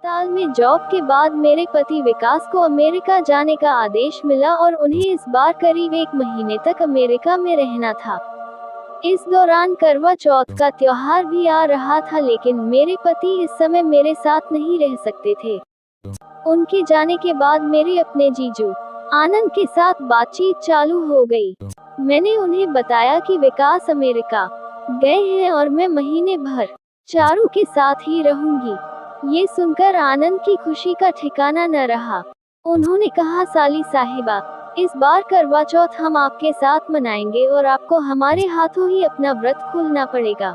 अस्पताल में जॉब के बाद मेरे पति विकास को अमेरिका जाने का आदेश मिला और उन्हें इस बार करीब 1 महीने तक अमेरिका में रहना था। इस दौरान करवा चौथ का त्योहार भी आ रहा था, लेकिन मेरे पति इस समय मेरे साथ नहीं रह सकते थे। उनके जाने के बाद मेरे अपने जीजू आनंद के साथ बातचीत चालू हो गई। मैंने उन्हें बताया कि विकास अमेरिका गए हैं और मैं महीने भर चारू के साथ ही रहूंगी। ये सुनकर आनंद की खुशी का ठिकाना न रहा। उन्होंने कहा, साली साहिबा, इस बार करवा चौथ हम आपके साथ मनाएंगे और आपको हमारे हाथों ही अपना व्रत खोलना पड़ेगा।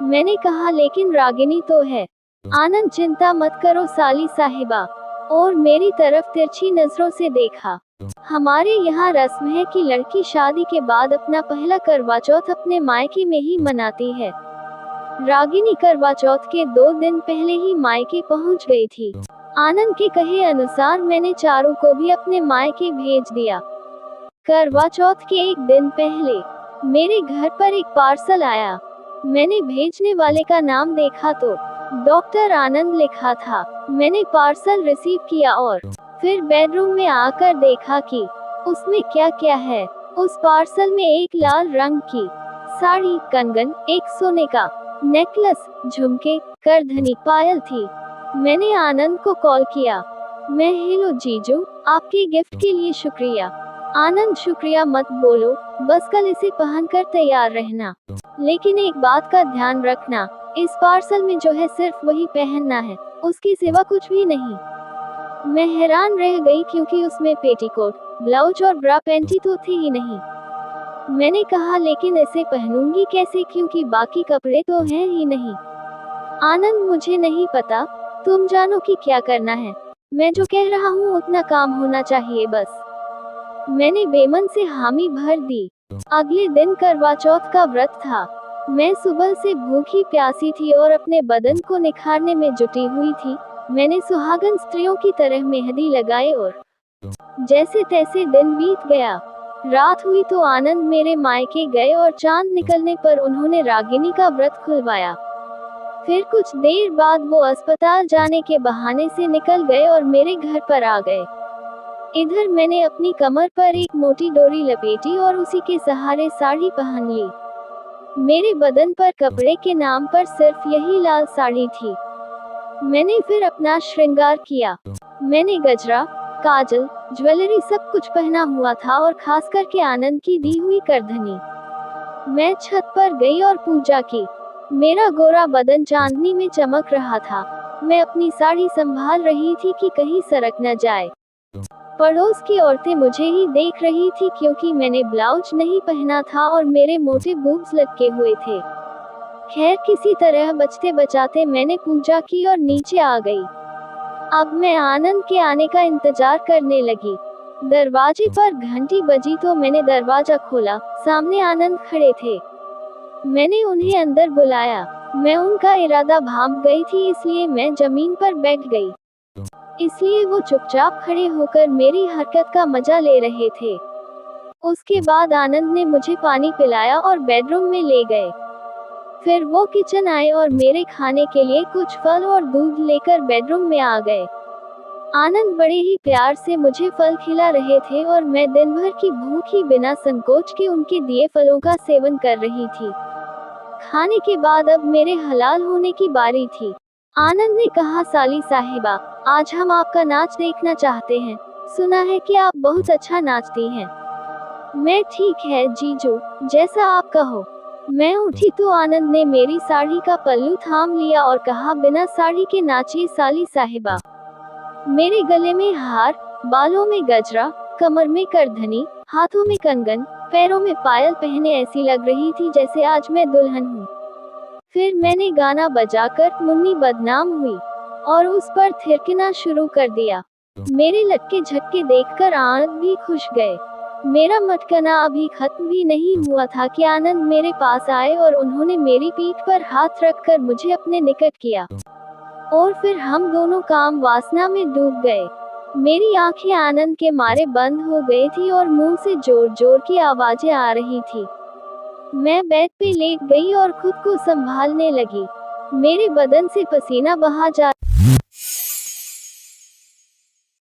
मैंने कहा, लेकिन रागिनी तो है। आनंद, चिंता मत करो साली साहिबा, और मेरी तरफ तिरछी नजरों से देखा। हमारे यहाँ रस्म है कि लड़की शादी के बाद अपना पहला करवा चौथ अपने मायके में ही मनाती है। रागिनी करवा चौथ के 2 दिन पहले ही मायके पहुँच गई थी। आनंद के कहे अनुसार मैंने चारू को भी अपने मायके भेज दिया। करवा चौथ के 1 दिन पहले मेरे घर पर एक पार्सल आया। मैंने भेजने वाले का नाम देखा तो डॉक्टर आनंद लिखा था। मैंने पार्सल रिसीव किया और फिर बेडरूम में आकर देखा कि उसमें क्या क्या है। उस पार्सल में एक लाल रंग की साड़ी, कंगन, एक सोने का नेकलेस, झुमके, करधनी, पायल थी। मैंने आनंद को कॉल किया। मैं, हेलो जीजू, आपके गिफ्ट के लिए शुक्रिया। आनंद, शुक्रिया मत बोलो, बस कल इसे पहनकर तैयार रहना। लेकिन एक बात का ध्यान रखना, इस पार्सल में जो है सिर्फ वही पहनना है, उसके सिवा कुछ भी नहीं। मैं हैरान रह गई क्योंकि उसमें पेटीकोट, ब्लाउज और ब्रा पैंटी तो थे ही नहीं। मैंने कहा, लेकिन इसे पहनूंगी कैसे, क्योंकि बाकी कपड़े तो हैं ही नहीं। आनंद, मुझे नहीं पता, तुम जानो कि क्या करना है। मैं जो कह रहा हूँ उतना काम होना चाहिए बस। मैंने बेमन से हामी भर दी। अगले दिन करवा चौथ का व्रत था। मैं सुबह से भूखी प्यासी थी और अपने बदन को निखारने में जुटी हुई थी। मैंने सुहागन स्त्रियों की तरह मेहंदी लगाई और जैसे तैसे दिन बीत गया। रात हुई तो आनंद मेरे मायके गए और चांद निकलने पर उन्होंने रागिनी का व्रत खुलवाया। फिर कुछ देर बाद वो अस्पताल जाने के बहाने से निकल गए और मेरे घर पर आ गए। इधर मैंने अपनी कमर पर एक मोटी डोरी लपेटी और उसी के सहारे साड़ी पहन ली। मेरे बदन पर कपड़े के नाम पर सिर्फ यही लाल साड़ी थी। मैंने फिर अपना श्रृंगार किया। मैंने गजरा, काजल, ज्वेलरी सब कुछ पहना हुआ था और खास करके आनंद की दी हुई करधनी। मैं छत पर गई और पूजा की। मेरा गोरा बदन चांदनी में चमक रहा था। मैं अपनी साड़ी संभाल रही थी कि कहीं सरक न जाए। पड़ोस की औरतें मुझे ही देख रही थी क्योंकि मैंने ब्लाउज नहीं पहना था और मेरे मोटे बूब्स लटके हुए थे। खैर, किसी तरह बचते बचाते मैंने पूजा की और नीचे आ गई। अब मैं आनंद के आने का इंतजार करने लगी। दरवाजे पर घंटी बजी तो मैंने दरवाजा खोला। सामने आनंद खड़े थे। मैंने उन्हें अंदर बुलाया। मैं उनका इरादा भांप गई थी, इसलिए मैं जमीन पर बैठ गई। इसलिए वो चुपचाप खड़े होकर मेरी हरकत का मजा ले रहे थे। उसके बाद आनंद ने मुझे पानी पिलाया और बेडरूम में ले गए। फिर वो किचन आए और मेरे खाने के लिए कुछ फल और दूध लेकर बेडरूम में आ गए। आनंद बड़े ही प्यार से मुझे फल खिला रहे थे और मैं दिन भर की भूखी बिना संकोच के उनके दिए फलों का सेवन कर रही थी। खाने के बाद अब मेरे हलाल होने की बारी थी। आनंद ने कहा, साली साहिबा, आज हम आपका नाच देखना चाहते हैं। सुना है कि आप बहुत अच्छा नाचती हैं। मैं, ठीक है जीजू, जैसा आप कहो। मैं उठी तो आनंद ने मेरी साड़ी का पल्लू थाम लिया और कहा, बिना साड़ी के नाचिए साली साहिबा। मेरे गले में हार, बालों में गजरा, कमर में करधनी, हाथों में कंगन, पैरों में पायल पहने ऐसी लग रही थी जैसे आज मैं दुल्हन हूँ। फिर मैंने गाना बजाकर मुन्नी बदनाम हुई और उस पर थिरकना शुरू कर दिया। मेरे लटके झटके देखकर आनंद भी खुश गए। मेरा मटकना अभी खत्म भी नहीं हुआ था कि आनंद मेरे पास आए और उन्होंने मेरी पीठ पर हाथ रखकर मुझे अपने निकट किया और फिर हम दोनों काम वासना में डूब गए। मेरी आंखें आनंद के मारे बंद हो गई थी और मुंह से जोर जोर की आवाजें आ रही थी। मैं बेड पे लेट गई और खुद को संभालने लगी। मेरे बदन से पसीना बहा जा